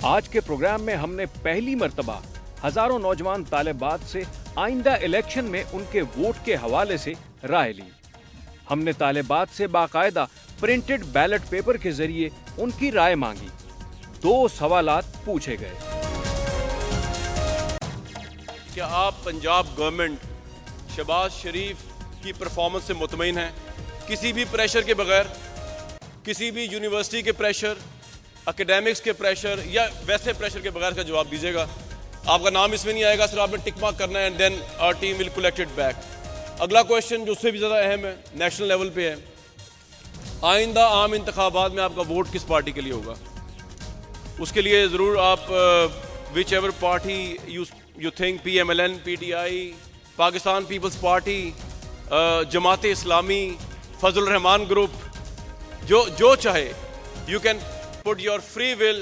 आज के प्रोग्राम में हमने पहली मर्तबा हजारों नौजवान तालिबात से आइंदा इलेक्शन में उनके वोट के हवाले से राय ली। हमने तालिबात से बाकायदा प्रिंटेड बैलेट पेपर के जरिए उनकी राय मांगी। 2 सवालात पूछे गए। क्या आप पंजाब गवर्नमेंट शहबाज शरीफ की परफॉर्मेंस से मुतमईन हैं? किसी भी प्रेशर के बगैर, किसी भी यूनिवर्सिटी के प्रेशर, एकेडमिक्स के प्रेशर या वैसे प्रेशर के बगैर का जवाब दीजिएगा। आपका नाम इसमें नहीं आएगा, सिर्फ आपने टिक मार्क करना है and then our team will collect it back. अगला क्वेश्चन जो उससे भी ज़्यादा अहम है, नेशनल लेवल पे है, आइंदा आम इंतखाबात में आपका वोट किस पार्टी के लिए होगा? उसके लिए ज़रूर आप whichever party you think, PMLN, PTI, Pakistan Peoples Party, Jamaat Islami, Fazal Rahman group, जो चाहे, you can put your free will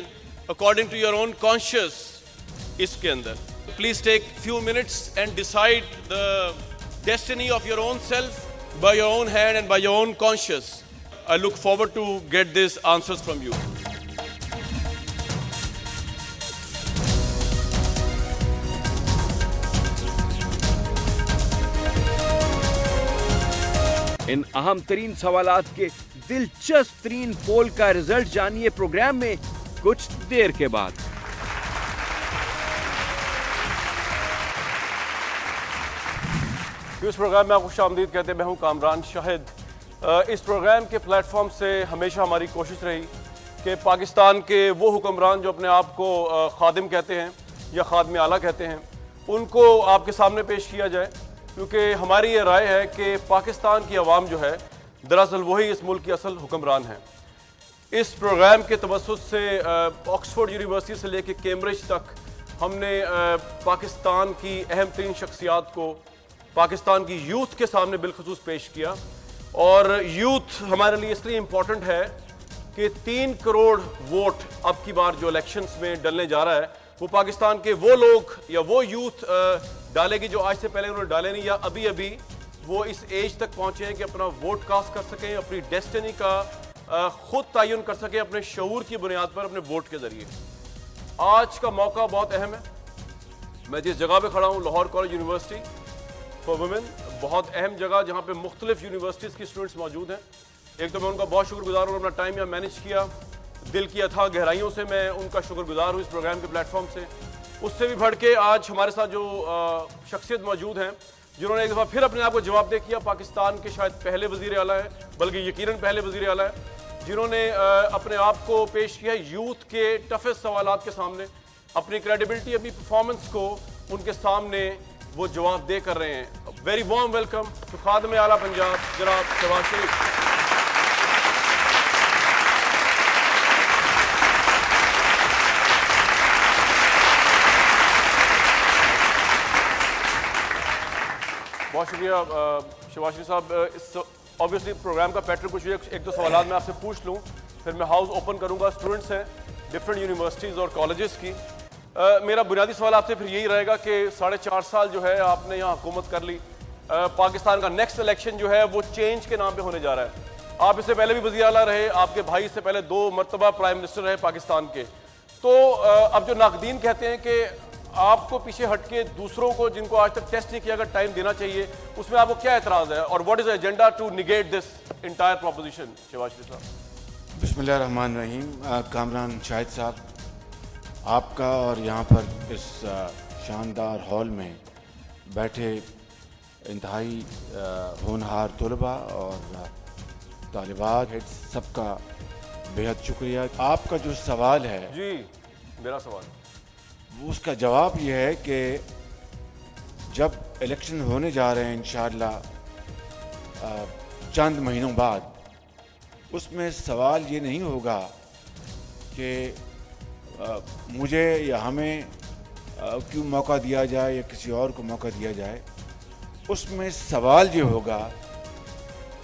according to your own conscious इसके अंदर। Please take few minutes and decide the destiny of your own self by your own hand and by your own conscious. I look forward to get this answers from you. इन अहम तरीन सवालात के दिलचस्प तरीन पोल का रिजल्ट जानिए programme में कुछ देर के बाद। इस प्रोग्राम में आपको खुशामदीद कहते हैं। मैं हूं कामरान शाहिद। इस प्रोग्राम के प्लेटफॉर्म से हमेशा हमारी कोशिश रही कि पाकिस्तान के वो हुक्मरान जो अपने आप को खादिम कहते हैं या खादम आला कहते हैं, उनको आपके सामने पेश किया जाए, क्योंकि हमारी ये राय है कि पाकिस्तान की आवाम जो है दरअसल वही इस मुल्क की असल हुक्मरान है। इस प्रोग्राम के तवस्सुत से ऑक्सफोर्ड यूनिवर्सिटी से लेकर कैम्ब्रिज तक हमने पाकिस्तान की अहम तरीन शख्सियात को पाकिस्तान की यूथ के सामने बिलखसूस पेश किया। और यूथ हमारे लिए इसलिए इम्पोर्टेंट है कि 3 करोड़ वोट अब की बार जो इलेक्शंस में डलने जा रहा है, वो पाकिस्तान के वो लोग या वो यूथ डालेगी जो आज से पहले उन्होंने डाले नहीं, या अभी अभी वो इस एज तक पहुंचे हैं कि अपना वोट कास्ट कर सकें, अपनी डेस्टिनी का खुद तयन कर सकें अपने शऊर की बुनियाद पर, अपने वोट के जरिए। आज का मौका बहुत अहम है। मैं जिस जगह पे खड़ा हूँ, Lahore college university for women, बहुत अहम जगह जहाँ पे मुख्तलिफ यूनिवर्सिटीज़ की स्टूडेंट्स मौजूद हैं। एक तो मैं उनका बहुत शुक्रगुजार हूँ, अपना टाइम यहाँ मैनेज किया, दिल की अथाह गहराइयों से मैं उनका शुक्रगुजार हूँ इस प्रोग्राम के प्लेटफॉर्म से। उससे भी बढ़ के आज हमारे साथ जो शख्सियत मौजूद हैं जिन्होंने एक दफ़ा फिर अपने आप को जवाबदेह किया, पाकिस्तान के शायद पहले वज़ीर आला है, बल्कि यकीनन पहले वज़ीर आला है, जिन्होंने अपने आप को पेश किया यूथ के टफेस्ट सवालात के सामने, अपनी क्रेडिबिलिटी, अपनी परफॉर्मेंस को उनके सामने वो जवाबदेह कर रहे हैं। वेरी वार्म वेलकम टू खादिम आला पंजाब जनाब शहबाज शरीफ। बहुत शुक्रिया शहबाज शरीफ साहब। ऑब्वियसली प्रोग्राम का पैटर्न कुछ एक दो सवाल मैं आपसे पूछ लूँ, फिर मैं हाउस ओपन करूँगा। स्टूडेंट्स हैं डिफरेंट यूनिवर्सिटीज़ और कॉलेजेस की। मेरा बुनियादी सवाल आपसे फिर यही रहेगा कि 4.5 साल जो है आपने यहाँ हुकूमत कर ली, पाकिस्तान का नेक्स्ट इलेक्शन जो है वो चेंज के नाम पे होने जा रहा है। आप इससे पहले भी वज़ीर आला रहे, आपके भाई इससे पहले 2 मरतबा प्राइम मिनिस्टर रहे पाकिस्तान के। तो अब जो नाकदीन कहते हैं कि आपको पीछे हटके दूसरों को जिनको आज तक टेस्ट नहीं किया अगर टाइम देना चाहिए, उसमें आपको क्या एतराज़ है, और what is agenda to negate this entire proposition? Shahbaz Sharif साहब। बिस्मिल्लाह रहमान रहीम। कामरान शाहिद साहब, आपका और यहाँ पर इस शानदार हॉल में बैठे इंतहाई होनहार तलबा और तालिबात, सबका बेहद शुक्रिया। आपका जो सवाल है, जी मेरा सवाल, उसका जवाब यह है कि जब इलेक्शन होने जा रहे हैं इंशाअल्लाह चंद महीनों बाद, उसमें सवाल ये नहीं होगा कि मुझे या हमें क्यों मौका दिया जाए या किसी और को मौका दिया जाए। उसमें सवाल ये होगा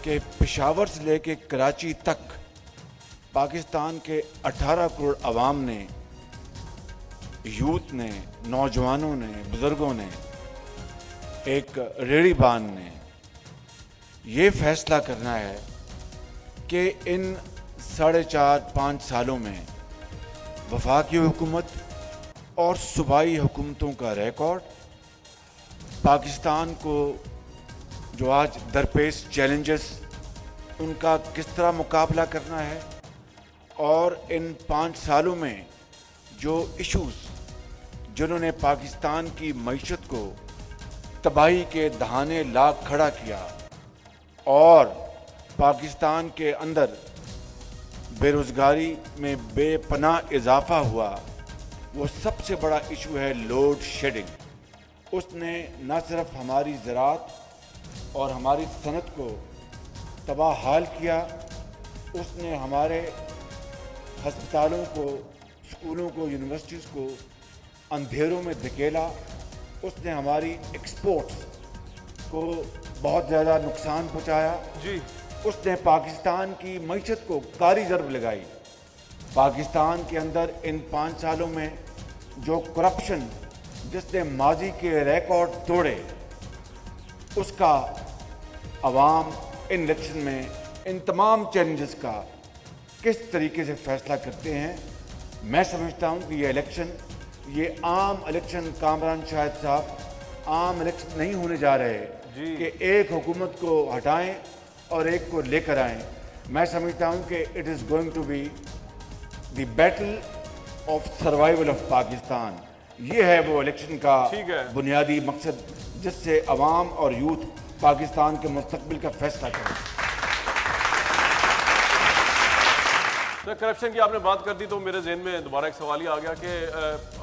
कि पेशावर से लेके कराची तक पाकिस्तान के 18 करोड़ अवाम ने, यूथ ने, नौजवानों ने, बुजुर्गों ने, एक रेड़ीबान ने ये फैसला करना है कि इन 4.5-5 सालों में वफाकी हुकूमत और सूबाई हुकूमतों का रिकॉर्ड, पाकिस्तान को जो आज दरपेश चैलेंजेस उनका किस तरह मुकाबला करना है, और इन 5 सालों में जो इश्यूज़ जिन्होंने पाकिस्तान की मईशत को तबाही के दहाने ला खड़ा किया और पाकिस्तान के अंदर बेरोज़गारी में बेपनाह इजाफा हुआ, वो सबसे बड़ा इशू है लोड शेडिंग। उसने न सिर्फ हमारी ज़राअत और हमारी सनत को तबाह हाल किया, उसने हमारे हस्पतालों को, स्कूलों को, यूनिवर्सिटीज़ को अंधेरों में धकेला। उसने हमारी एक्सपोर्ट्स को बहुत ज़्यादा नुकसान पहुंचाया जी। उसने पाकिस्तान की मईशत को कारी ज़रब लगाई। पाकिस्तान के अंदर इन 5 सालों में जो करप्शन जिसने माजी के रिकॉर्ड तोड़े, उसका अवाम इन इलेक्शन में इन तमाम चैलेंजेस का किस तरीके से फैसला करते हैं। मैं समझता हूं कि ये इलेक्शन, ये आम इलेक्शन, कामरान शाहिद साहब, आम इलेक्शन नहीं होने जा रहे कि एक हुकूमत को हटाएं और एक को लेकर आएं। मैं समझता हूं कि it is going to be the battle of survival of Pakistan. ये है वो इलेक्शन का बुनियादी मकसद जिससे अवाम और यूथ पाकिस्तान के मुस्तकबिल का फैसला करें। सर, करप्शन की आपने बात कर दी तो मेरे जहन में दोबारा एक सवाल ही आ गया कि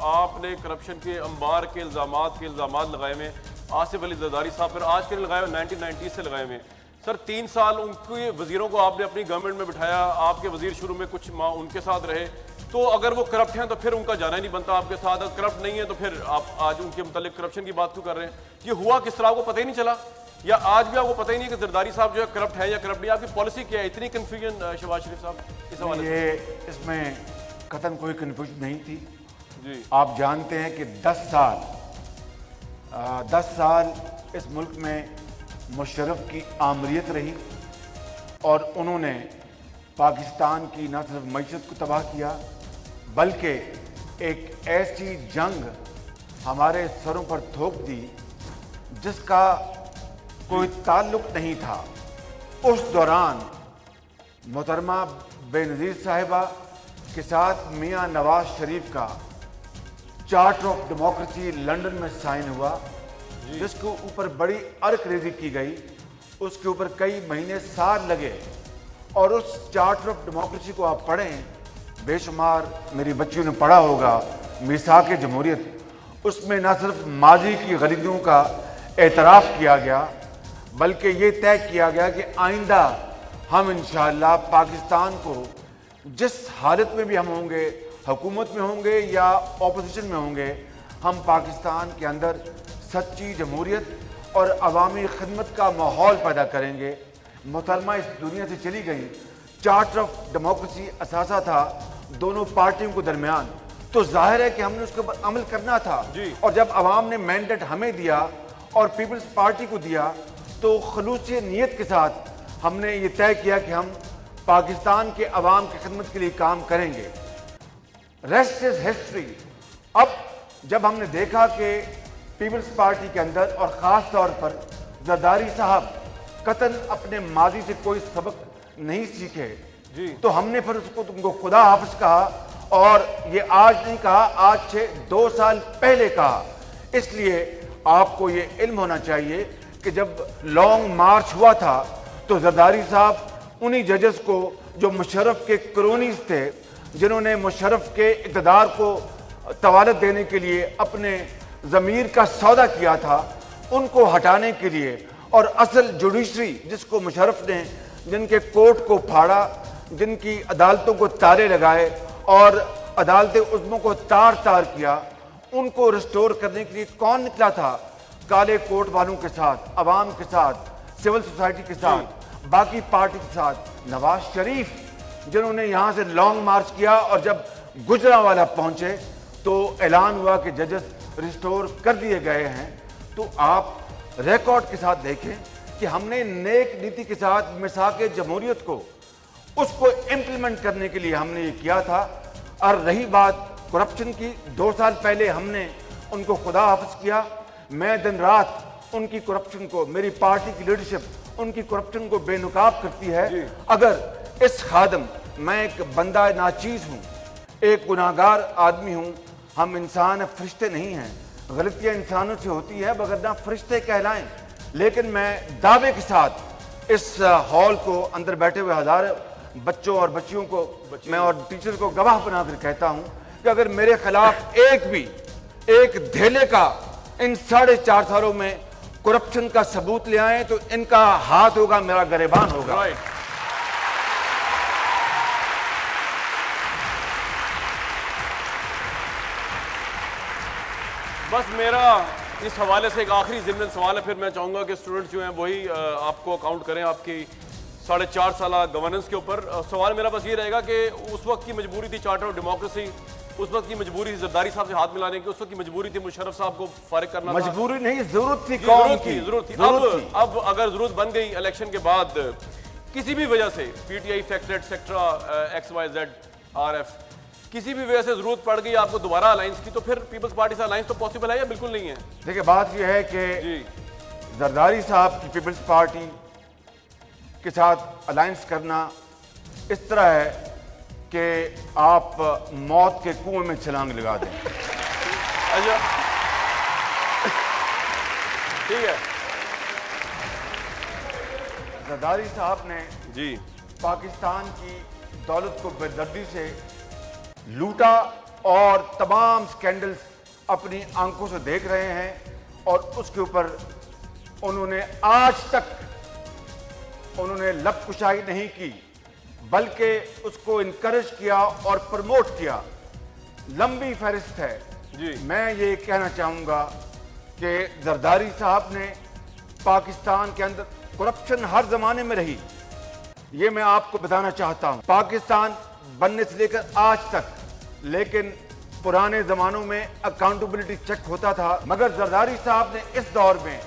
आपने करप्शन के अंबार के इल्ज़ामात लगाए हुए आसिफ अली जरदारी साहब पर आज के लिए लगाए हुए 1990 से लगाए हुए। सर, 3 साल उनके वजीरों को आपने अपनी गवर्नमेंट में बिठाया, आपके वजीर शुरू में कुछ माह उनके साथ रहे, तो अगर वो करप्ट हैं तो फिर उनका जाना ही नहीं बनता आपके साथ। अगर करप्ट नहीं है तो फिर आप आज उनके मुतालिक करप्शन की बात क्यों कर रहे हैं? ये हुआ किस तरह, आपको पता ही नहीं चला, या आज भी आपको पता ही नहीं कि जरदारी साहब जो है करप्ट है या करप्ट नहीं? आपकी पॉलिसी क्या है? इतनी कन्फ्यूजन शहबाज शरीफ साहब इस हवाले से? ये इसमें कतन कोई कन्फ्यूजन नहीं थी जी। आप जानते हैं कि 10 साल इस मुल्क में मुशर्रफ की आमरीत रही और उन्होंने पाकिस्तान की न सिर्फ मईशत को तबाह किया बल्कि एक ऐसी जंग हमारे सरों पर थोप दी जिसका कोई ताल्लुक नहीं था। उस दौरान मोहतरमा बेनज़ीर साहिबा के साथ मियां नवाज शरीफ का चार्टर ऑफ डेमोक्रेसी लंदन में साइन हुआ, जिसके ऊपर बड़ी अर्क-रेज़ी की गई। उसके ऊपर कई महीने, साल लगे और उस चार्टर ऑफ डेमोक्रेसी को आप पढ़ें, बेशुमार मेरी बच्चियों ने पढ़ा होगा, मिसाक जमहूरियत। उसमें न सिर्फ माजी की गलतियों का एतराफ़ किया गया बल्कि ये तय किया गया कि आइंदा हम इंशाअल्लाह पाकिस्तान को जिस हालत में भी हम होंगे, हुकूमत में होंगे या ऑपोजिशन में होंगे, हम पाकिस्तान के अंदर सच्ची जमहूरियत और अवामी खिदमत का माहौल पैदा करेंगे। मोहतरमा इस दुनिया से चली गई, चार्टर ऑफ डेमोक्रेसी असासा था दोनों पार्टियों के दरमियान, तो जाहिर है कि हमने उसके ऊपर अमल करना था। और जब अवाम ने मैंडेट हमें दिया और पीपल्स पार्टी को दिया तो खलूसी नीयत के साथ हमने ये तय किया कि हम पाकिस्तान के अवाम की खिदमत के लिए काम करेंगे। Rest is history. अब जब हमने देखा कि पीपल्स पार्टी के अंदर और ख़ास तौर पर जरदारी साहब कतन अपने माजी से कोई सबक नहीं सीखे तो हमने फिर उसको तुमको खुदा हाफिज कहा, और ये आज नहीं कहा, आज से 2 साल पहले कहा। इसलिए आपको ये इल्म होना चाहिए कि जब लॉन्ग मार्च हुआ था तो जरदारी साहब उन्हीं जजेस को जो मुशर्रफ के क्रोनीज थे, जिन्होंने मुशर्रफ के इक़्तिदार को तवालत देने के लिए अपने ज़मीर का सौदा किया था, उनको हटाने के लिए, और असल जुडिशरी जिसको मुशर्रफ ने, जिनके कोर्ट को फाड़ा, जिनकी अदालतों को ताले लगाए और अदालतें उज़्मों को तार तार किया, उनको रिस्टोर करने के लिए कौन निकला था? काले कोट वालों के साथ, अवाम के साथ, सिविल सोसाइटी के साथ, बाकी पार्टी के साथ नवाज शरीफ, जिन्होंने यहाँ से लॉन्ग मार्च किया। और जब गुजरांवाला पहुंचे तो ऐलान हुआ कि जजेस रिस्टोर कर दिए गए हैं। तो आप रिकॉर्ड के साथ देखें कि हमने नेक नीति के साथ मिसाक जमहूरियत को, उसको इम्प्लीमेंट करने के लिए हमने ये किया था। और रही बात करप्शन की, 2 साल पहले हमने उनको खुदा हाफिज किया। मैं दिन रात उनकी करप्शन को, मेरी पार्टी की लीडरशिप उनकी करप्शन को बेनकाब करती है। अगर इस खादम, मैं एक बंदा नाचीज हूँ, एक गुनाहगार आदमी हूँ, हम इंसान फरिश्ते नहीं हैं, गलतियां इंसानों से होती है वगरना फरिश्ते कहलाएं। लेकिन मैं दावे के साथ इस हॉल को अंदर बैठे हुए हजारों बच्चों और बच्चियों को, मैं और टीचर को गवाह बनाकर कहता हूं कि अगर मेरे खिलाफ एक धेले का इन 4.5 सालों में करप्शन का सबूत ले आए तो इनका हाथ होगा, मेरा गरेबान होगा। बस मेरा इस हवाले से एक आखिरी ज़िम्मन सवाल है, फिर मैं चाहूँगा कि स्टूडेंट्स जो हैं वही आपको अकाउंट करें आपकी 4.5 साल गवर्नेंस के ऊपर। सवाल मेरा बस ये रहेगा कि उस वक्त की मजबूरी थी चार्टर ऑफ डेमोक्रेसी, उस वक्त की मजबूरी थी जरदारी साहब से हाथ मिलाने की, उस वक्त की मजबूरी थी मुशर्रफ साहब को फारिग करना। मजबूरी नहीं, जरूरत थी, कौम की जरूरत थी। अब अगर जरूरत बन गई इलेक्शन के बाद किसी भी वजह से, पीटीआई फैक्टरेट सेक्ट्रा XYZ RF, किसी भी वजह से जरूरत पड़ गई आपको दोबारा अलायंस की, तो फिर पीपल्स पार्टी से अलायंस तो पॉसिबल है या बिल्कुल नहीं है? देखिए, बात यह है कि जरदारी साहब की पीपल्स पार्टी के साथ अलायंस करना इस तरह है कि आप मौत के कुएं में छलांग लगा दें। अच्छा, ठीक है। जरदारी साहब ने जी पाकिस्तान की दौलत को बेदर्दी से लूटा और तमाम स्कैंडल्स अपनी आंखों से देख रहे हैं और उसके ऊपर उन्होंने आज तक लबकुशाई नहीं की, बल्कि उसको इनकरेज किया और प्रमोट किया। लंबी फहरिस्त है जी। मैं ये कहना चाहूंगा कि जरदारी साहब ने पाकिस्तान के अंदर करप्शन हर जमाने में रही, ये मैं आपको बताना चाहता हूं, पाकिस्तान बनने से लेकर आज तक। लेकिन पुराने जमानों में अकाउंटेबिलिटी चेक होता था, मगर जरदारी साहब ने इस दौर में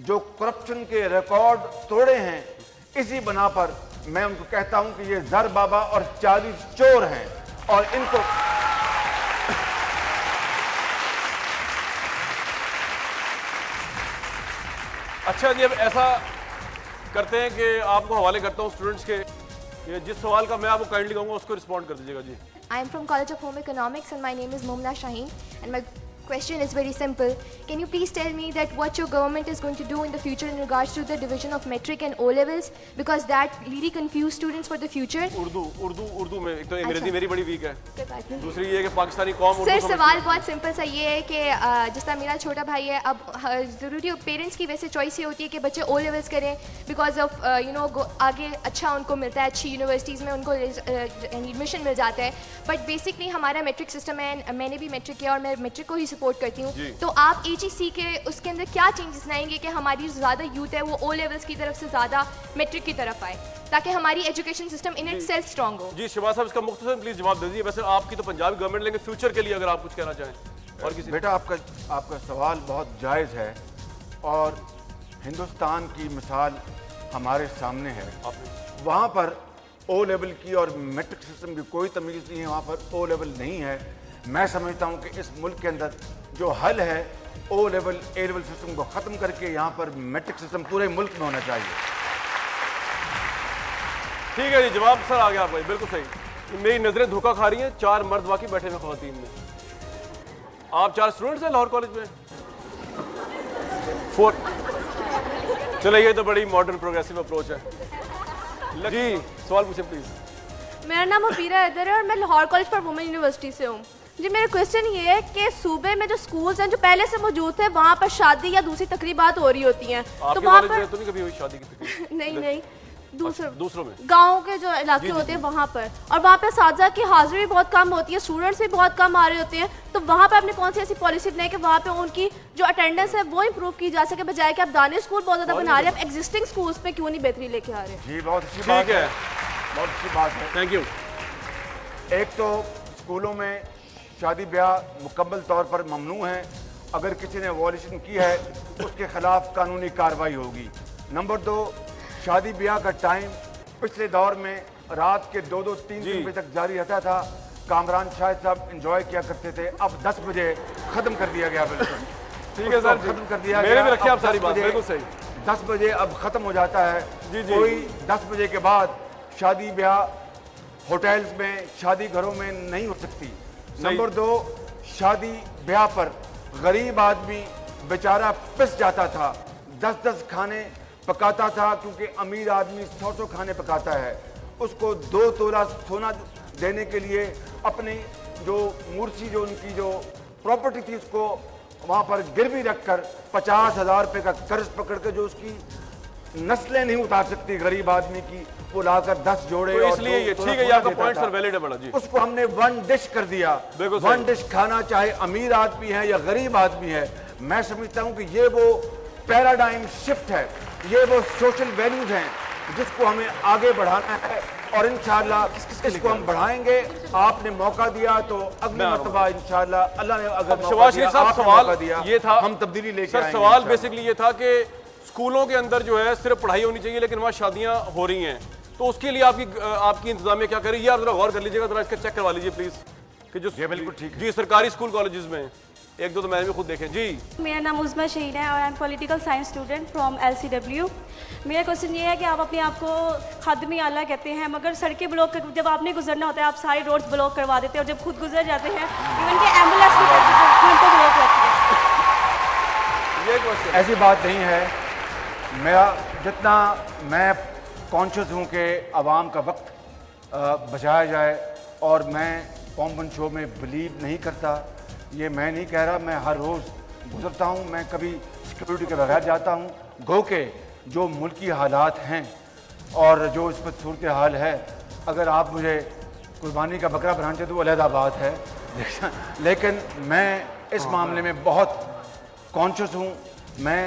जो करप्शन के रिकॉर्ड तोड़े हैं, इसी बना पर मैं उनको कहता हूं कि ये जर बाबा और 40 चोर हैं और इनको अच्छा जी, अब ऐसा करते हैं कि आपको हवाले करता हूं स्टूडेंट्स के, ये जिस सवाल का मैं आपको काइंडली कहूंगा उसको रिस्पॉन्ड कर दीजिएगा जी। I am from College of Home Economics and my name is Mumna Shaheen and my question is very simple. Can you please tell me that what your government is going to do in the future in regards to the division of metric and O levels, because that really confuse students for the future? Urdu में एक तो अंग्रेजी मेरी बड़ी week है, कोई बात नहीं। दूसरी ये है कि पाकिस्तानी कौम सर, सवाल बहुत सिंपल सा ये है कि जिस तरह मेरा छोटा भाई है, अब ज़रूरी पेरेंट्स की वैसे चॉइस ये होती है कि बच्चे O levels करें बिकॉज ऑफ आगे अच्छा उनको मिलता है, अच्छी यूनिवर्सिटीज़ में उनको एडमिशन मिल जाता है। बट बेसिकली हमारा मेट्रिक सिस्टम है, मैंने भी मेट्रिक किया और मैं मेट्रिक को ही सपोर्ट करती हूँ। तो आप HEC के उसके अंदर क्या चेंजेस लाएंगे कि हमारी ज़्यादा यूथ है वो O levels की तरफ से ज़्यादा मेट्रिक की तरफ आए, ताकि हमारी education system in itself strong हो? जी शिवा साहब, इसका मुख्तसर प्लीज जवाब दे दीजिए। वैसे आपकी तो पंजाब गवर्नमेंट, लेकिन फ्यूचर के लिए अगर आप कुछ कहना चाहें। और किसी बेटा, आपका सवाल बहुत जायज़ है और हिंदुस्तान की मिसाल हमारे सामने है। वहाँ पर O लेवल की और मेट्रिक सिस्टम की कोई तमीज़ नहीं है, वहाँ पर O लेवल नहीं है। मैं समझता हूँ कि इस मुल्क के अंदर जो हल है O level A level system को ख़त्म करके यहाँ पर मेट्रिक सिस्टम पूरे मुल्क में होना चाहिए। ठीक है जी, जवाब सर आ गया आपका, बिल्कुल सही। मेरी नजरें धोखा खा रही हैं, 4 मर्द बाकी बैठे हुए ख़वातीन में। आप 4 स्टूडेंट्स हैं लाहौर कॉलेज में? 4। चलो, ये तो बड़ी मॉडर्न प्रोग्रेसिव अप्रोच है जी। सवाल पूछे प्लीज। मेरा नाम अबीरा हैदर है और मैं Lahore College for women university से हूँ। जी, मेरा क्वेश्चन ये है कि सूबे में जो स्कूल्स हैं जो पहले से मौजूद थे, वहाँ पर शादी या दूसरी तकरीबात हो रही होती हैं, तो वहाँ पर तो नहीं कभी हुई शादी की तकरीब? नहीं, दूसरों में गाँव के जो इलाके होते हैं वहाँ पर, और वहाँ पर साजा की हाजिरी भी बहुत कम होती है, स्टूडेंट्स भी बहुत कम आ रहे होते हैं, तो वहाँ पर आपने कौन सी ऐसी पॉलिसी बनाई कि वहाँ पे उनकी जो अटेंडेंस है वो इम्प्रूव की जा सके, बजाय कि आप दानिश स्कूल बहुत ज़्यादा बना रहे हैं, आप एग्जिस्टिंग स्कूल्स पे क्यों नहीं बेहतरी लेके आ रहे? जी, बहुत अच्छी बात है, बहुत अच्छी बात है। Thank you. एक तो स्कूलों में शादी ब्याह मुकम्मल तौर पर ममनू है, अगर किसी ने वॉल्यूशन की है उसके खिलाफ कानूनी कार्रवाई होगी। नंबर 2, शादी ब्याह का टाइम पिछले दौर में रात के 2-2, 3 बजे तक जारी रहता था, कामरान शाहिद साहब एंजॉय किया करते थे, अब 10 बजे खत्म कर दिया गया। बिल्कुल ठीक है सर, खत्म कर दिया मेरे गया। भी रखिए आप अब सारी 10 बात, बजे- बिल्कुल सही। 10 बजे अब खत्म हो जाता है। जी, जी। कोई 10 बजे के बाद शादी ब्याह होटल्स में, शादी घरों में नहीं हो सकती। नंबर 2, शादी ब्याह पर गरीब आदमी बेचारा पिस जाता था, 10-10 खाने पकाता था, क्योंकि अमीर आदमी 100 खाने पकाता है। उसको 2 तोला सोना देने के लिए अपनी जो मूर्ति, जो उनकी जो प्रॉपर्टी थी, उसको वहां पर गिरवी रखकर 50,000 रुपए का कर्ज पकड़ के, जो उसकी नस्लें नहीं उतार सकती गरीब आदमी की, वो लाकर 10 जोड़े। तो और इसलिए 2 ये तोला ठीक है, ये सोना आपका देता पॉइंट था। सर वैलिड है बड़ा जी। उसको हमने 1 डिश कर दिया। बिल्कुल 1 सही। डिश खाना, चाहे अमीर आदमी है या गरीब आदमी है। मैं समझता हूं कि ये वो पैराडाइम शिफ्ट है, ये वो सोशल वैल्यूज हैं जिसको हमें आगे बढ़ाना है, और इंशाअल्लाह इसको हम बढ़ाएंगे। आपने मौका दिया तो अगली मरतबा इंशाअल्लाह अल्लाह ने अगर मौका शहबाज दिया, शरीफ साहब, आपने सवाल मौका दिया, ये था, हम तब्दीली लेके सर आएंगे सवाल इंशाअल्लाह। बेसिकली ये था कि स्कूलों के अंदर जो है सिर्फ पढ़ाई होनी चाहिए, लेकिन वहाँ शादियाँ हो रही हैं, तो उसके लिए आपकी इंतजामिया क्या करें, ये आप जरा गौर कर लीजिएगा, जरा इसका चेक करवा लीजिए प्लीज, कि जो ये बिल्कुल ठीक है। जी सरकारी स्कूल कॉलेजेस में 1-2 तो मैंने भी खुद देखे। जी मेरा नाम उज़मा शहीन है और I am political science student from LCW। मेरा क्वेश्चन ये है कि आप अपने आप को खादमी आला कहते हैं, मगर सड़कें ब्लॉक कर, जब आपने गुजरना होता है आप सारे रोड्स ब्लॉक करवा देते हैं, और जब खुद गुजर जाते हैं इवन कि एम्बुलेंस भी घंटों ब्लॉक रहती है। ये क्वेश्चन ऐसी बात नहीं है। मेरा जितना मैं कॉन्शियस हूँ कि आवाम का वक्त बचाया जाए, और मैं कॉमन शो में बिलीव नहीं करता, ये मैं नहीं कह रहा, मैं हर रोज़ गुजरता हूँ, मैं कभी सिक्योरिटी के बगैर जाता हूँ। गो के जो मुल्की हालात हैं और जो इस पर सूरत हाल है, अगर आप मुझे कुर्बानी का बकरा बनाना चाहते तो वो अलहदा बात है, लेकिन मैं इस मामले में बहुत कॉन्शियस हूँ। मैं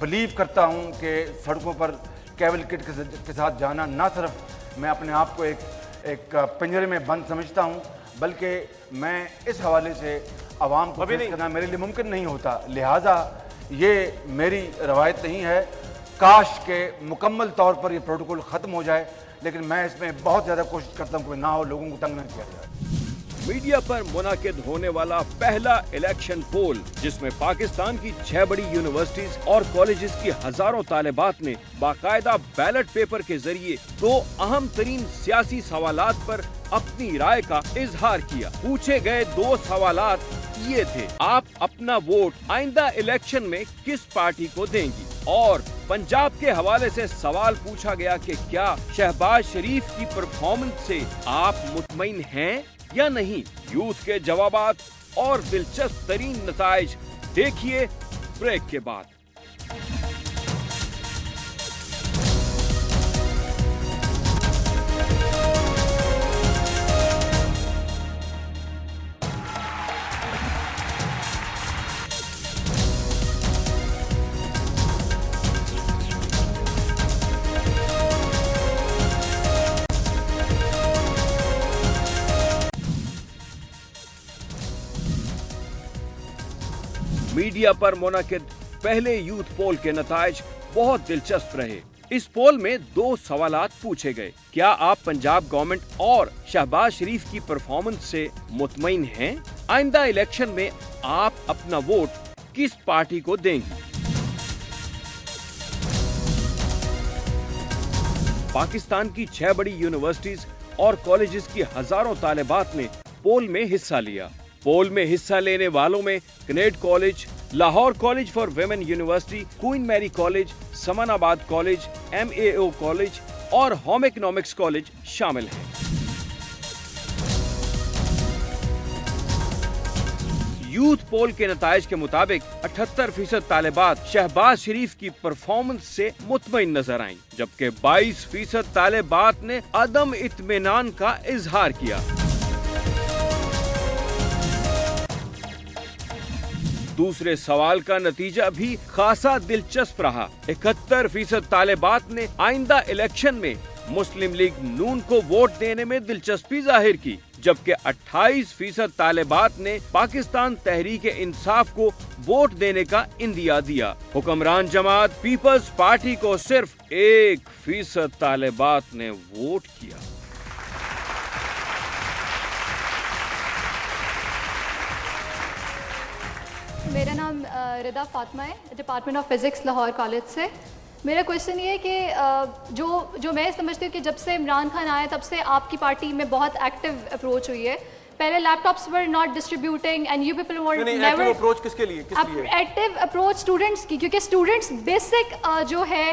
बिलीव करता हूँ कि सड़कों पर कैवलकेट के साथ जाना, ना सिर्फ मैं अपने आप को एक पिंजरे में बंद समझता हूँ, बल्कि मैं इस हवाले से आवाम को फेस करना मेरे लिए मुमकिन नहीं होता। लिहाजा ये मेरी रवायत नहीं है। काश के मुकम्मल तौर पर ये प्रोटोकॉल ख़त्म हो जाए, लेकिन मैं इसमें बहुत ज़्यादा कोशिश करता हूँ कि ना हो, लोगों को तंग न किया जाए। मीडिया पर मुनाकिद होने वाला पहला इलेक्शन पोल, जिसमें पाकिस्तान की 6 बड़ी यूनिवर्सिटीज और कॉलेजेस की हजारों तालिबात ने बाकायदा बैलेट पेपर के जरिए 2 अहम तरीन सियासी सवालात पर अपनी राय का इजहार किया। पूछे गए 2 सवालात ये थे: आप अपना वोट आइंदा इलेक्शन में किस पार्टी को देंगी? और पंजाब के हवाले से सवाल पूछा गया कि क्या शहबाज शरीफ की परफॉर्मेंस से आप मुतमईन हैं या नहीं? यूथ के जवाबात और दिलचस्प तरीन नताइज देखिए ब्रेक के बाद। मीडिया पर मुनाकिद पहले यूथ पोल के नताइज बहुत दिलचस्प रहे। इस पोल में 2 सवालात पूछे गए: क्या आप पंजाब गवर्नमेंट और शहबाज शरीफ की परफॉर्मेंस से मुतमईन हैं? आइंदा इलेक्शन में आप अपना वोट किस पार्टी को देंगी? पाकिस्तान की 6 बड़ी यूनिवर्सिटीज और कॉलेजेस की हजारों तालिबात ने पोल में हिस्सा लिया। पोल में हिस्सा लेने वालों में Kinnaird College, Lahore College for Women University, Queen Mary College, Samanabad College, MAO College और होम इकोनॉमिक्स कॉलेज शामिल हैं। यूथ पोल के नताइज के मुताबिक 78% तालिबात शहबाज शरीफ की परफॉर्मेंस से मुतमईन नजर आईं, जबकि 22% तालिबात ने अदम इत्मीनान का इजहार किया। दूसरे सवाल का नतीजा भी खासा दिलचस्प रहा। 71% तालिबात ने आइंदा इलेक्शन में मुस्लिम लीग नून को वोट देने में दिलचस्पी जाहिर की, जबकि 28% तालिबात ने पाकिस्तान तहरीक इंसाफ को वोट देने का इंदिया दिया। हुक्मरान जमात पीपल्स पार्टी को सिर्फ 1% तालिबात ने वोट किया। मेरा नाम रिदा फातिमा है, department of physics Lahore college से। मेरा क्वेश्चन ये है कि जो मैं समझती हूँ कि जब से इमरान खान आया तब से आपकी पार्टी में बहुत एक्टिव अप्रोच हुई है। पहले laptops were not distributing and you people were never approach किसके लिए एक्टिव अप्रोच स्टूडेंट्स की, क्योंकि स्टूडेंट्स बेसिक जो है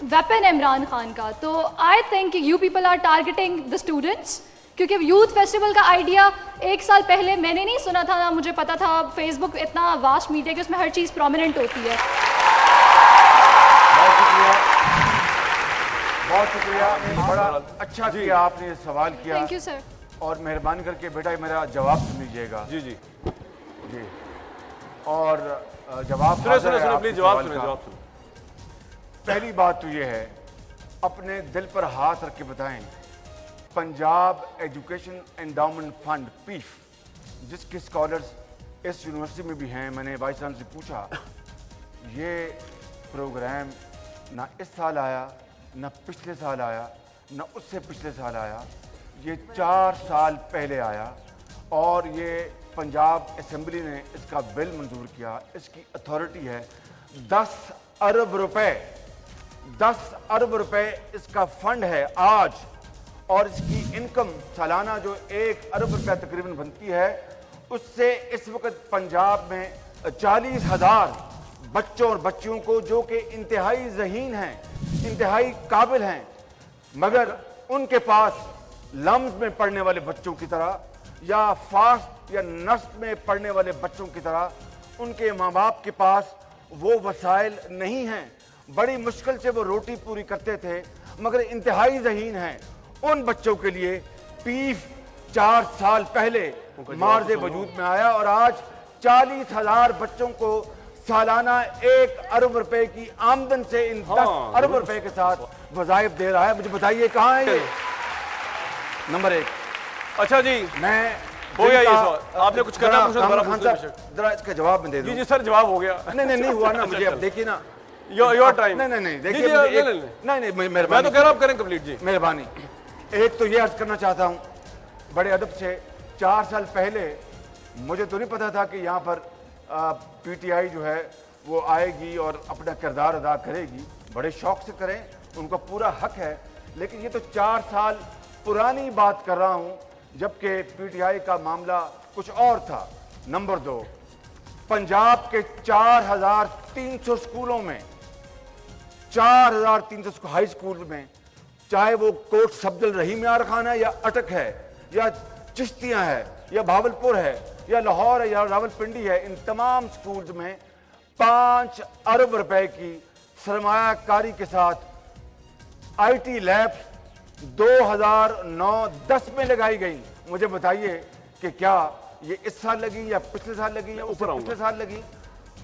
वेपन है इमरान खान का। तो I think you people are targeting the students, क्योंकि यूथ फेस्टिवल का आइडिया 1 साल पहले मैंने नहीं सुना था, ना मुझे पता था। फेसबुक इतना वास्ट मीडिया कि उसमें हर चीज़ प्रोमिनेंट होती है। बहुत शुक्रिया, बड़ा अच्छा किया आपने ये सवाल किया। Thank you sir. और मेहरबानी करके बेटा मेरा जवाब सुन लीजिएगा। जी जी जी। और जवाब प्लीज जवाब सुने। पहली बात तो ये है, अपने दिल पर हाथ रख के बताएं, पंजाब एजुकेशन एंडाउमेंट फंड पीफ, जिसके स्कॉलर्स इस यूनिवर्सिटी में भी हैं, मैंने वाइस चांसलर से पूछा, ये प्रोग्राम ना इस साल आया, ना पिछले साल आया, ना उससे पिछले साल आया, ये 4 साल पहले आया और ये पंजाब असेंबली ने इसका बिल मंजूर किया। इसकी अथॉरिटी है 10 अरब रुपए, 10 अरब रुपए इसका फंड है आज। और इसकी इनकम सालाना जो 1 अरब रुपया तकरीबन बनती है, उससे इस वक्त पंजाब में 40,000 बच्चों और बच्चियों को, जो कि इंतहाई ज़हीन हैं, इंतहाई काबिल हैं, मगर उनके पास लम्स में पढ़ने वाले बच्चों की तरह या फास्ट या नस्ट में पढ़ने वाले बच्चों की तरह उनके माँ बाप के पास वो वसाइल नहीं हैं। बड़ी मुश्किल से वो रोटी पूरी करते थे, मगर इंतहाई ज़हीन हैं। उन बच्चों के लिए पीफ 4 साल पहले मार्ज़े वजूद में आया और आज 40,000 बच्चों को सालाना 1 अरब रुपए की आमदन से इन 10 अरब रुपए के साथ वज़ाइफ दे रहा है। मुझे बताइए कहाँ है ये? नंबर 1। अच्छा जी, मैं हो गया ये सवाल। आपने कुछ करना पूछा, जरा इसका जवाब मैं दे दूं। जी सर, जवाब हो गया। नहीं हुआ ना मुझे। अब देखिए ना, योर टाइम। नहीं देखिए, नहीं मेहरबानी, मैं तो कह रहा हूं आप करें कंप्लीट जी। मेहरबानी। एक तो ये अर्ज करना चाहता हूं बड़े अदब से, 4 साल पहले मुझे तो नहीं पता था कि यहाँ पर पीटीआई जो है वो आएगी और अपना किरदार अदा करेगी। बड़े शौक से करें, उनका पूरा हक है, लेकिन ये तो 4 साल पुरानी बात कर रहा हूं, जबकि पीटीआई का मामला कुछ और था। नंबर 2, पंजाब के 4,300 स्कूलों में, 4,300 हाई स्कूल में, चाहे वो कोट सफदर रहीम यार खान है या अटक है या चिश्तियां है या भावलपुर है या लाहौर है या रावलपिंडी है, इन तमाम स्कूल्स में 5 अरब रुपए की सरमायाकारी के साथ आईटी लैब्स 2009-10 में लगाई गई। मुझे बताइए कि क्या ये इस साल लगी या पिछले साल लगी या उससे पिछले साल लगी?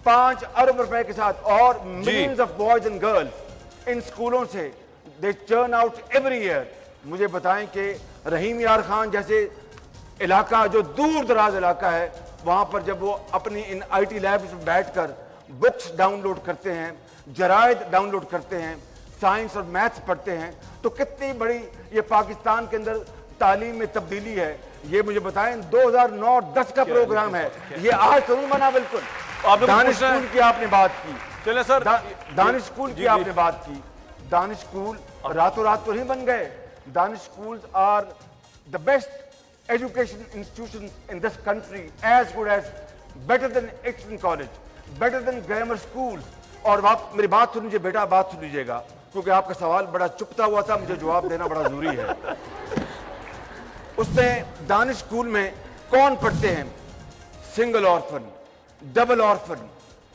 5 अरब रुपए के साथ। और millions of boys and girls in स्कूलों से they turn out every year. मुझे बताएं कि रहीम यार खान जैसे इलाका, जो दूर दराज इलाका है, वहां पर जब वो अपनी इन आईटी लैब्स में बैठकर बुक्स डाउनलोड करते हैं, जरायद डाउनलोड करते हैं, साइंस और मैथ्स पढ़ते हैं, तो कितनी बड़ी ये पाकिस्तान के अंदर तालीम में तब्दीली है। ये मुझे बताएं, 2009-10 का प्रोग्राम है, ये आज तो नहीं बना। बिल्कुल। दानिश स्कूल की आपने बात की, चले सर, दानिश स्कूल की आपने बात की। दानिश स्कूल रातों रात तो नहीं बन गए। Daanish schools are the best education institutions in this country, as good as, better than Exton College, better than grammar schools. और आप मेरी बात सुन लीजिए बेटा, बात सुन लीजिएगा, क्योंकि आपका सवाल बड़ा चुपता हुआ था, मुझे जवाब देना बड़ा जरूरी है। उसमें दानिश स्कूल में कौन पढ़ते हैं? सिंगल ऑर्फन, डबल ऑर्फन,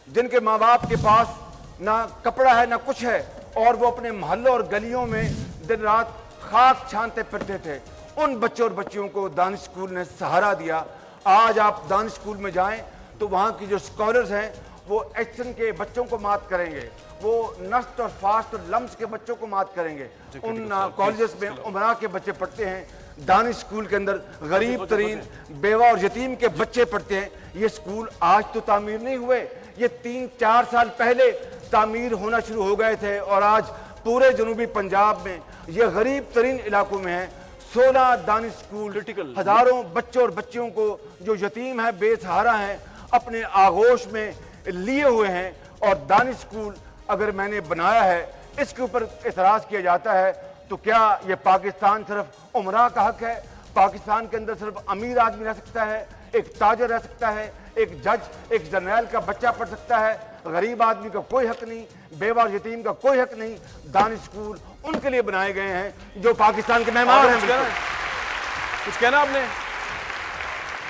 जिनके माँ बाप के पास ना कपड़ा है ना कुछ है, और वो अपने मोहल्लों और गलियों में दिन रात खाक छानते फिरते थे। उन बच्चों और बच्चियों को दानिश स्कूल ने सहारा दिया। आज आप दानिश स्कूल में जाएं तो वहाँ की जो स्कॉलर्स हैं वो एक्शन के बच्चों को मात करेंगे, वो नस्ट और फास्ट और लम्स के बच्चों को मात करेंगे। उन कॉलेजेस में उमरा के बच्चे पढ़ते हैं, दानिश स्कूल के अंदर गरीब तरीन बेवा और यतीम के बच्चे पढ़ते हैं। ये स्कूल आज तो तामीर नहीं हुए, ये 3-4 साल पहले तामीर होना शुरू हो गए थे, और आज पूरे जनूबी पंजाब में ये गरीब तरीन इलाकों में है। 16 दानिश स्कूल हजारों बच्चों और बच्चियों को जो यतीम है, बेसहारा हैं, अपने आगोश में लिए हुए हैं। और दानिश स्कूल अगर मैंने बनाया है, इसके ऊपर एतराज़ किया जाता है, तो क्या ये पाकिस्तान सिर्फ उमरा का हक है? पाकिस्तान के अंदर सिर्फ अमीर आदमी रह सकता है, एक ताजर रह सकता है, एक जज, एक जर्नैल का बच्चा पढ़ सकता है, गरीब आदमी का कोई हक नहीं, बेवा और यतीम का कोई हक नहीं। दानिश स्कूल उनके लिए बनाए गए हैं जो पाकिस्तान के मेहमान हैं। कुछ कहना आपने?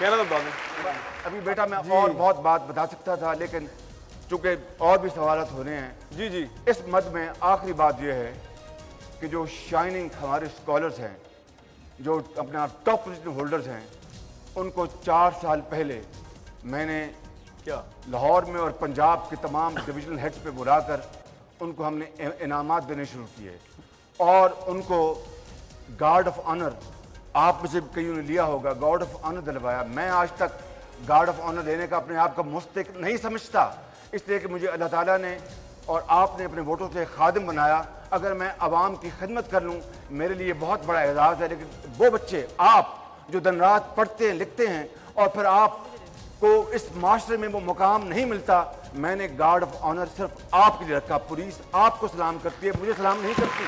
कहना तो बात है। अभी बेटा मैं और बहुत बात बता सकता था, लेकिन चूंकि और भी सवालत होने हैं। जी जी। इस मद में आखिरी बात यह है कि जो शाइनिंग हमारे स्कॉलर्स हैं, जो अपना टॉप पोजीशन होल्डर्स हैं, उनको 4 साल पहले मैंने क्या लाहौर में और पंजाब के तमाम डिविजनल हेड्स पे बुलाकर उनको हमने इनामात देने शुरू किए और उनको गार्ड ऑफ ऑनर, आप में से कईयों ने लिया होगा, गार्ड ऑफ ऑनर दिलवाया। मैं आज तक गार्ड ऑफ ऑनर देने का अपने आप का मुस्तहिक नहीं समझता, इसलिए कि मुझे अल्लाह ताला ने और आपने अपने वोटों से खादिम बनाया। अगर मैं आवाम की खिदमत कर लूँ, मेरे लिए बहुत बड़ा एजाज़ है। लेकिन वो बच्चे, आप जो दिन रात पढ़ते हैं, लिखते हैं और फिर आपको इस माशरे में वो मुकाम नहीं मिलता, मैंने गार्ड ऑफ ऑनर सिर्फ आपके लिए रखा। पुलिस आपको सलाम करती है, मुझे सलाम नहीं करती।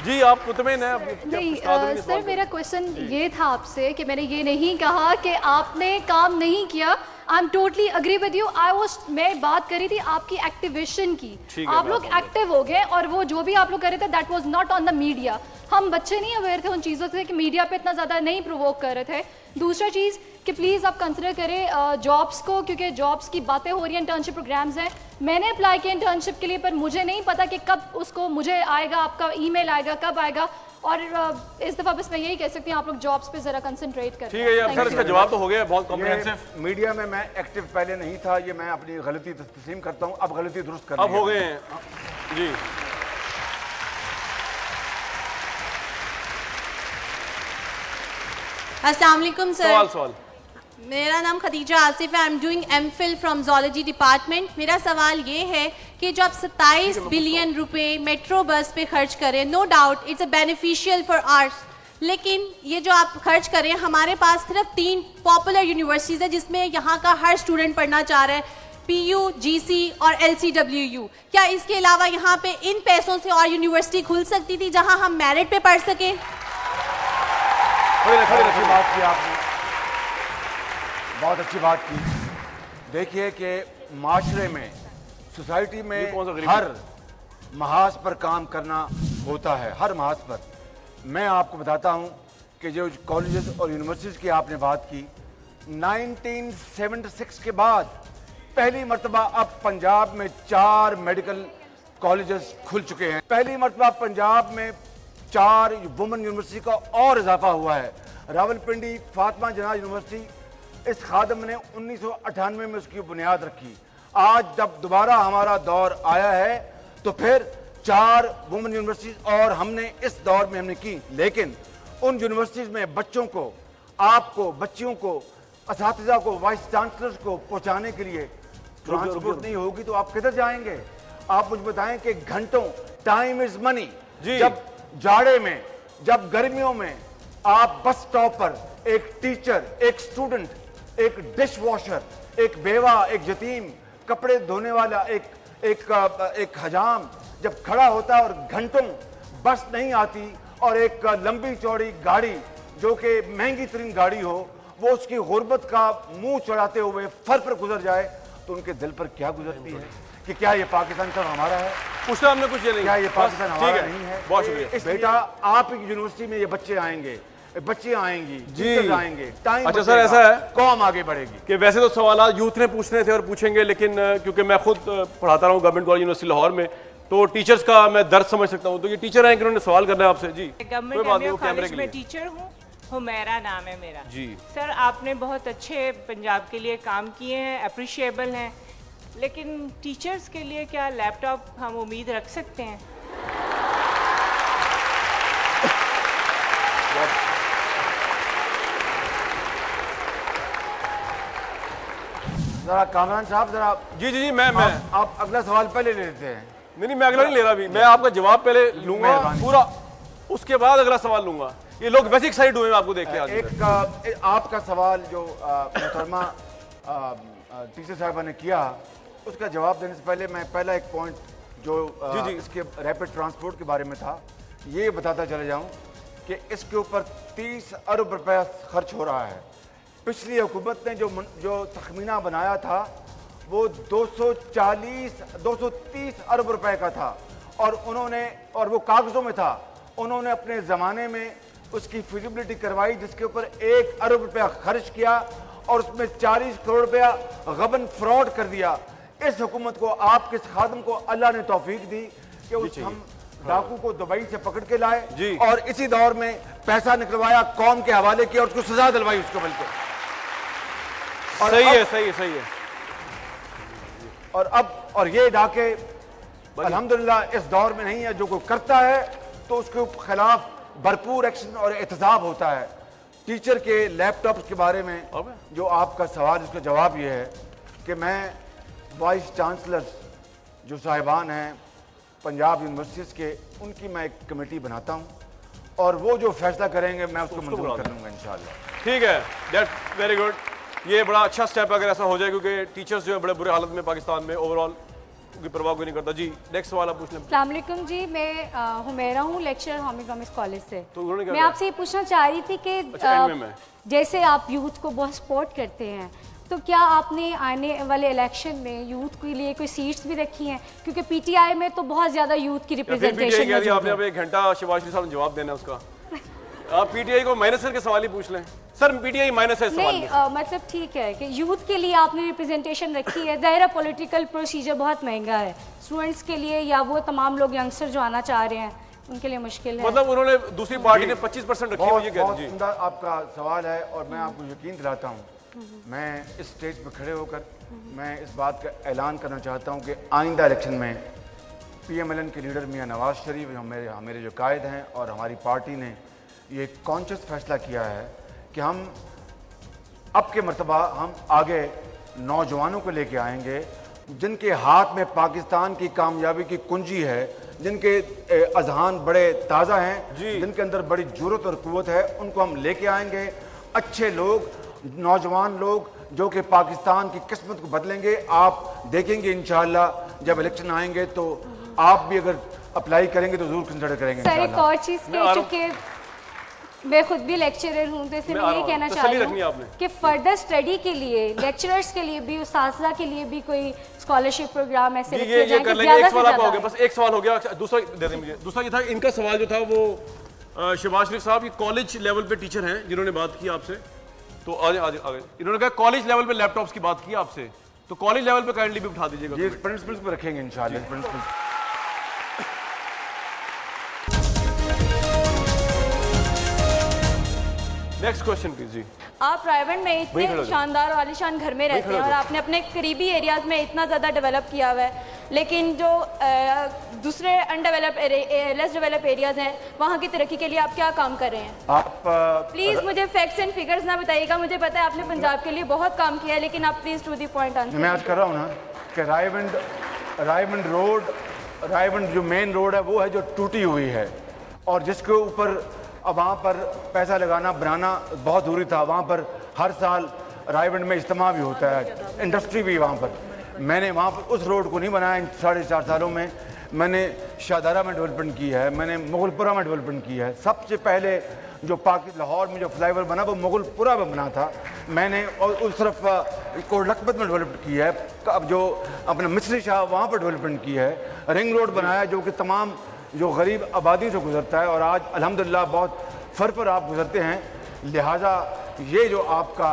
जी आप मुतमईन हैं? नहीं सर, मेरा क्वेश्चन ये था आपसे कि मैंने ये नहीं कहा कि आपने काम नहीं किया। I am totally agree with you. मैं बात कर रही थी आपकी एक्टिवेशन की। आप लोग एक्टिव हो गए और वो जो भी आप लोग कर रहे थे that was not on the media. हम बच्चे नहीं अवेयर थे उन चीज़ों से कि मीडिया पे इतना ज़्यादा नहीं प्रोवोक कर रहे थे। दूसरा चीज़ कि प्लीज़ आप कंसिडर करें जॉब्स को, क्योंकि जॉब्स की बातें हो रही हैं, इंटर्नशिप प्रोग्राम्स हैं। मैंने अप्लाई किया इंटर्नशिप के लिए, पर मुझे नहीं पता कि कब उसको मुझे आएगा, आपका ईमेल आएगा, कब आएगा। और इस दफ़ा बस मैं यही कह सकती हूँ आप लोग जॉब्स पे ज़रा कंसंट्रेट करें। ठीक है, ये सर इसका जवाब तो हो गया बहुत कॉम्प्रिहेंसिव। मीडिया में मैं एक्टिव पहले नहीं था, ये मैं अपनी गलती तस्लीम करता हूँ, अब गलती दुरुस्त कर अब हो गए हैं जी। अस्सलाम वालेकुम सर। सवाल मेरा नाम खदीजा आसिफ है। I am doing MPhil from zoology department. मेरा सवाल ये है कि जो आप 27 बिलियन रुपए मेट्रो बस पे खर्च करें, no doubt it's a beneficial for arts, लेकिन ये जो आप खर्च करें, हमारे पास सिर्फ 3 पॉपुलर यूनिवर्सिटीज़ है जिसमें यहाँ का हर स्टूडेंट पढ़ना चाह रहा है, PU, GC और LCWU। क्या इसके अलावा यहाँ पे इन पैसों से और यूनिवर्सिटी खुल सकती थी जहाँ हम मेरिट पे पढ़ सकें? बात की आपने, बहुत अच्छी बात की। देखिए कि माशरे में, सोसाइटी में हर महाज पर काम करना होता है, हर महाज पर। मैं आपको बताता हूं कि जो कॉलेजेस और यूनिवर्सिटीज़ की आपने बात की, 1976 के बाद पहली मर्तबा अब पंजाब में 4 मेडिकल कॉलेजेस खुल चुके हैं। पहली मर्तबा पंजाब में 4 वुमेन यूनिवर्सिटी का और इजाफा हुआ है। रावलपिंडी फातिमा जना यूनिवर्सिटी, इस खादम ने 1998 में उसकी बुनियाद रखी। आज जब दोबारा हमारा दौर आया है तो फिर 4 वुमेन यूनिवर्सिटीज और हमने इस दौर में हमने की। लेकिन उन यूनिवर्सिटीज में बच्चों को, आपको, बच्चियों को, असातिज़ा को, वाइस चांसलर्स को पहुंचाने के लिए ट्रांसपोर्ट नहीं होगी तो आप किधर जाएंगे? आप मुझे बताएं कि घंटों, टाइम इज मनी। जब जाड़े में, जब गर्मियों में आप बस स्टॉप पर एक टीचर, एक स्टूडेंट, एक डिश वॉशर, एक बेवा, एक यतीम, कपड़े धोने वाला, एक हजाम जब खड़ा होता है और घंटों बस नहीं आती और एक लंबी चौड़ी गाड़ी जो कि महंगी तरीन गाड़ी हो, वो उसकी गुर्बत का मुंह चढ़ाते हुए फर पर गुजर जाए, तो उनके दिल पर क्या गुजरती है कि क्या ये पाकिस्तान सब हमारा है? पूछना हमने कुछ ये नहीं, क्या ये पाकिस्तान हमारा नहीं है? बहुत शुक्रिया बेटा, आप यूनिवर्सिटी में ये बच्चे आएंगे, बच्चियां आएंगी, टीचर्स आएंगे, टाइम अच्छा सर ऐसा है कौम आगे बढ़ेगी। कि वैसे तो सवाल यूथ ने पूछने थे और पूछेंगे, लेकिन क्योंकि मैं खुद पढ़ाता रहा हूँ गवर्नमेंट कॉलेज यूनिवर्सिटी लाहौर में, तो टीचर्स का मैं दर्द समझ सकता हूँ। तो ये टीचर हैं कि उन्होंने सवाल करना है आपसे। जी गवर्नमेंट कॉलेज में टीचर हूँ, हुमैरा नाम है मेरा। जी सर, आपने बहुत अच्छे पंजाब के लिए काम किए हैं, अप्रिशिएबल हैं, लेकिन टीचर्स के लिए क्या लैपटॉप हम उम्मीद रख सकते हैं? जरा कामरान साहब, जरा जी मैं आप अगला सवाल पहले ले लेते हैं। नहीं मैं अगला नहीं ले रहा अभी, मैं आपका जवाब पहले लूंगा पूरा, उसके बाद अगला सवाल लूंगा। ये लोग वैसे एक्साइटेड हुए हैं आपको देख के। एक आपका सवाल जो मोहतरमा टीचर साहबा ने किया, उसका जवाब देने से पहले मैं पहला एक पॉइंट जो इसके रैपिड ट्रांसपोर्ट के बारे में था, ये बताता चले जाऊं कि इसके ऊपर 30 अरब रुपया खर्च हो रहा है। पिछली हुकूमत ने जो तखमीना बनाया था वो 230 अरब रुपए का था, और वो कागजों में था। उन्होंने अपने ज़माने में उसकी फिजिबिलिटी करवाई, जिसके ऊपर 1 अरब रुपया खर्च किया और उसमें 40 करोड़ रुपया गबन फ्रॉड कर दिया। इस हुकूमत को, आपके खादम को अल्लाह ने तौफीक दी कि हम डाकू को दुबई से पकड़ के लाए और इसी दौर में पैसा निकलवाया, कौम के हवाले किया और उसको सजा दिलवाई उसको। बल्कि सही है। और ये डाके अल्हम्दुलिल्लाह इस दौर में नहीं है। जो कोई करता है तो उसके खिलाफ भरपूर एक्शन और एहतसाब होता है। टीचर के लैपटॉप के बारे में जो आपका सवाल, उसका जवाब ये है कि मैं वाइस चांसलर जो साहिबान हैं पंजाब यूनिवर्सिटीज़ के, उनकी मैं एक कमेटी बनाता हूँ और वो जो फैसला करेंगे मैं उसको मंजूर कर लूँगा इंशाल्लाह। ठीक है, दैट्स वेरी गुड। ये बड़ा अच्छा स्टेप अगर ऐसा हो जाए, क्योंकि टीचर्स जो है बड़े बुरे हालत में पाकिस्तान में ओवरऑल की परवाह कोई नहीं करता। जी नेक्स्ट सवाल आप पूछ लें। अस्सलाम वालेकुम जी, मैं हुमैरा हूँ, लेक्चरर हामिद कॉमर्स कॉलेज से। तो मैं आपसे ये पूछना चाह रही थी कि जैसे आप यूथ को बहुत सपोर्ट करते हैं, तो क्या आपने आने वाले इलेक्शन में यूथ के लिए कोई सीट्स भी रखी हैं? क्योंकि पीटीआई में तो बहुत ज्यादा यूथ की रिप्रेजेंटेशन है। आपने अब 1 घंटा शिवाजी साहब ने जवाब देना है उसका। आप पीटीआई को माइनस करके सवाल ही पूछ लें। सर पीटीआई माइनस है सवाल नहीं, मतलब ठीक है कि यूथ के लिए आपने रिप्रेजेंटेशन रखी है। ज़ाहिर है पॉलिटिकल प्रोसीजर बहुत महंगा है स्टूडेंट्स के लिए, या वो तमाम लोग यंगस्टर जो आना चाह रहे हैं उनके लिए मुश्किल है। मतलब उन्होंने दूसरी पार्टी ने 25% रखी हुई है। बहुत सुंदर आपका सवाल है और मैं आपको यकीन दिलाता हूँ, मैं इस स्टेज पर खड़े होकर मैं इस बात का ऐलान करना चाहता हूँ कि आइंदा इलेक्शन में PMLN के लीडर मियां नवाज शरीफ, मेरे जो कायद हैं, और हमारी पार्टी ने ये कॉन्शियस फैसला किया है कि हम अब के मर्तबा हम आगे नौजवानों को लेके आएंगे जिनके हाथ में पाकिस्तान की कामयाबी की कुंजी है, जिनके अजहान बड़े ताज़ा हैं, जिनके अंदर बड़ी जुर्रत और कुव्वत है। उनको हम लेके आएंगे, अच्छे लोग, नौजवान लोग जो कि पाकिस्तान की किस्मत को बदलेंगे। आप देखेंगे इंशाअल्लाह जब इलेक्शन आएंगे तो आप भी अगर अप्लाई करेंगे तो जरूर कंसिडर करेंगे। सर एक और चीज़ के, चूँकि मैं खुद भी लेक्चरर हूँ, तो इसलिए मैं ये कहना चाह रही हूँ कि फर्दर स्टडी के लिए लेक्चरर्स के लिए भी, उस्ताज़ा के लिए भी कोई स्कॉलरशिप प्रोग्राम ऐसे रखे जाएं कि ज़्यादा से ज़्यादा। बस एक सवाल हो गया, दूसरा दे दें मुझे। दूसरा ये था, इनका सवाल जो था वो शहबाज शरीफ साहब, ये कॉलेज लेवल पे टीचर हैं जिन्होंने बात की आपसे, तो आगे इन्होंने कहा कॉलेज लेवल पे लैपटॉप्स की बात की आपसे, तो कॉलेज लेवल पे काइंडली भी उठा दीजिएगा। ये प्रिंसिपल्स पे रखेंगे इंशाल्लाह। प्रिंसिपल्स नेक्स्ट क्वेश्चन प्लीज जी। आप रायबंड में इतने शानदार और आलीशान घर में रहते हैं और आपने अपने करीबी एरियाज में इतना ज़्यादा डेवलप किया हुआ है, लेकिन जो दूसरे लेस डेवलप एरियाज हैं वहाँ की तरक्की के लिए आप क्या काम कर रहे हैं? आप प्लीज़ मुझे फैक्ट्स एंड फिगर्स ना बताइएगा, मुझे पता है आपने पंजाब के लिए बहुत काम किया है, लेकिन आप please to the point answer. मैं आज कर रहा हूँ ना कि रायबंड जो मेन रोड है वो है जो टूटी हुई है, और जिसके ऊपर अब वहाँ पर पैसा लगाना बनाना बहुत दूरी था। वहाँ पर हर साल रायबंड में इज्तिमा भी होता है, इंडस्ट्री भी वहाँ पर। मैंने वहाँ पर उस रोड को नहीं बनाया इन 4.5 सालों में। मैंने शाहदारा में डेवलपमेंट की है, मैंने मुगलपुरा में डेवलपमेंट की है। सबसे पहले जो लाहौर में जो फ्लाईओवर बना वो मुगलपुरा में बना था मैंने, और उस तरफ कोटलखपत में डेवलपमेंट की है। अब जो अपना मिस्री शाह वहाँ पर डेवलपमेंट की है। रिंग रोड बनाया जो कि तमाम जो गरीब आबादी से गुजरता है, और आज अल्हम्दुलिल्लाह बहुत फर पर आप गुजरते हैं। लिहाजा ये जो आपका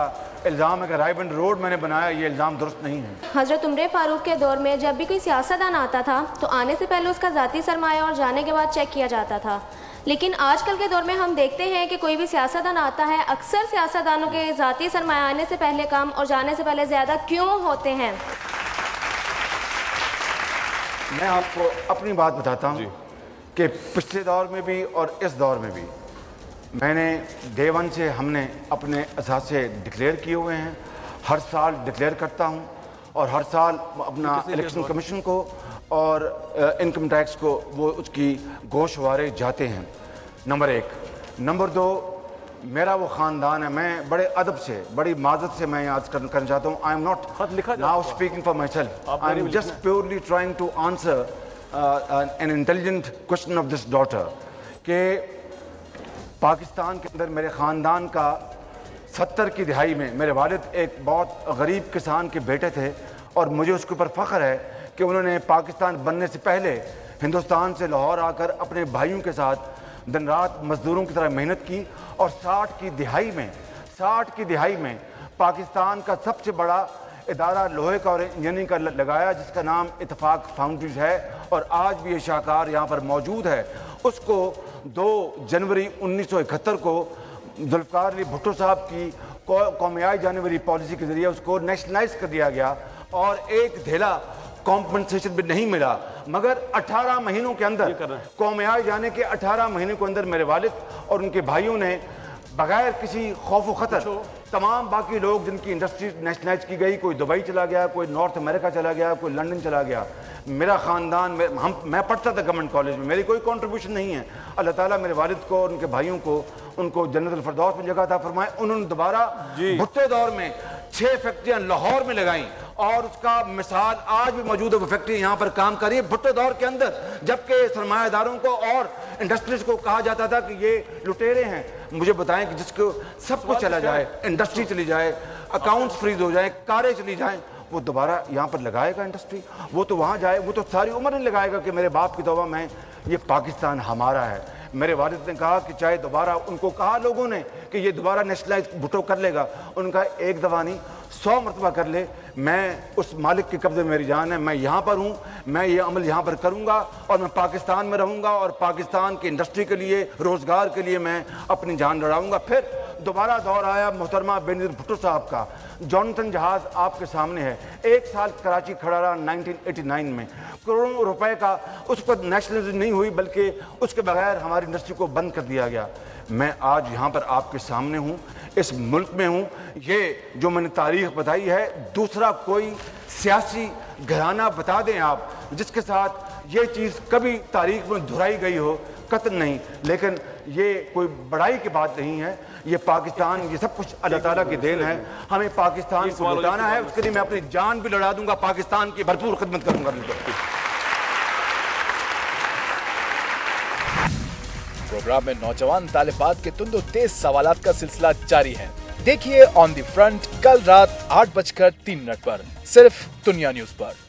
इल्ज़ाम है कि रायबंड रोड मैंने बनाया, ये इल्ज़ाम दुरुस्त नहीं है। हज़रत उमर फारूक के दौर में जब भी कोई सियासतदान आता था तो आने से पहले उसका ज़ाती सरमाया और जाने के बाद चेक किया जाता था, लेकिन आजकल के दौर में हम देखते हैं कि कोई भी सियासतदान आता है, अक्सर सियासतदानों के ज़ाती सरमाया आने से पहले कम और जाने से पहले ज़्यादा क्यों होते हैं? मैं आपको अपनी बात बताता हूँ कि पिछले दौर में भी और इस दौर में भी मैंने डे 1 से हमने अपने असासे डिक्लेयर किए हुए हैं। हर साल डिक्लेयर करता हूं और हर साल अपना इलेक्शन कमीशन को और इनकम टैक्स को वो उसकी गोशवारे जाते हैं। नंबर 1। नंबर 2, मेरा वो ख़ानदान है, मैं बड़े अदब से, बड़ी माजत से मैं आज करना चाहता हूँ। I am not now speaking for myself, I am just purely trying to answer an intelligent question of this daughter कि पाकिस्तान के अंदर मेरे ख़ानदान का 70 की दिहाई में मेरे वालिद एक बहुत गरीब किसान के बेटे थे और मुझे उसके ऊपर फ़ख्र है कि उन्होंने पाकिस्तान बनने से पहले हिंदुस्तान से लाहौर आकर अपने भाइयों के साथ दिन रात मजदूरों की तरह मेहनत की और 60 की दिहाई में पाकिस्तान का सबसे बड़ा इदारा लोहे का और इंजीनियरिंग का लगाया जिसका नाम इत्तेफाक फाउंड्रीज है और आज भी ये शाहकार यहाँ पर मौजूद है। उसको 2 जनवरी 1971 को जुल्फ़िकार अली भुट्टो साहब की कौमियाई जाने वाली पॉलिसी के ज़रिए उसको नेशनलाइज कर दिया गया और एक धेला कॉम्पनसेशन भी नहीं मिला, मगर 18 महीनों के अंदर कौमियाई जाने के 18 महीनों के अंदर मेरे वालिद और उनके भाइयों ने बगैर किसी खौफ खतर तमाम बाकी लोग जिनकी इंडस्ट्री नेशनलाइज की गई, कोई दुबई चला गया, कोई नॉर्थ अमेरिका चला गया, कोई लंदन चला गया, मेरा ख़ानदान मैं पढ़ता था गवर्नमेंट कॉलेज में, मेरी कोई कंट्रीब्यूशन नहीं है। अल्लाह ताला मेरे वालिद को और उनके भाइयों को उनको जन्नतुल फिरदौस में जगह था फरमाए। उन्होंने दोबारा भुट्टो दौर में 6 फैक्ट्रियां लाहौर में लगाई और उसका मिसाल आज भी मौजूद है। वो फैक्ट्री यहाँ पर काम कर रही है भुट्टो दौर के अंदर, जबकि सरमायादारों को और इंडस्ट्रीज को कहा जाता था कि ये लुटेरे हैं। मुझे बताएं कि जिसको सब कुछ चला जाए, इंडस्ट्री चली जाए, अकाउंट्स फ्रीज हो जाए, कारें चली जाएं, वो दोबारा यहाँ पर लगाएगा इंडस्ट्री? वो तो वहाँ जाए, वो तो सारी उम्र नहीं लगाएगा कि मेरे बाप की तौबा में ये पाकिस्तान हमारा है। मेरे वालिद ने कहा कि चाहे दोबारा, उनको कहा लोगों ने कि ये दोबारा नेशनलाइज भुट्टो कर लेगा, उनका एक दफ़ा नहीं 100 मरतबा कर ले, मैं उस मालिक के कब्जे में मेरी जान है, मैं यहाँ पर हूँ, मैं ये अमल यहाँ पर करूँगा और मैं पाकिस्तान में रहूँगा और पाकिस्तान की इंडस्ट्री के लिए, रोज़गार के लिए मैं अपनी जान लड़ाऊँगा। फिर दोबारा दौर आया मोहतरमा बेनज़ीर भुट्टो साहब का। जॉनसन जहाज़ आपके सामने है, 1 साल कराची खड़ा रहा 1989 में, करोड़ों रुपए का उस पर नेशनलाइजेशन नहीं हुई बल्कि उसके बगैर हमारी इंडस्ट्री को बंद कर दिया गया। मैं आज यहाँ पर आपके सामने हूँ, इस मुल्क में हूँ। ये जो मैंने तारीख बताई है, दूसरा कोई सियासी घराना बता दें आप जिसके साथ ये चीज़ कभी तारीख में दोहराई गई हो, कतई नहीं। लेकिन ये कोई बड़ाई की बात नहीं है, ये पाकिस्तान, ये सब कुछ अल्लाह ताला की देन है। हमें पाकिस्तान को लौटाना है, उसके लिए मैं अपनी जान भी लड़ा दूंगा, पाकिस्तान की भरपूर खिदमत करूंगा। प्रोग्राम में नौजवान तालिबात के तुंदो तेज सवालात का सिलसिला जारी है। देखिए ऑन द फ्रंट कल रात 8:03 पर सिर्फ दुनिया न्यूज पर।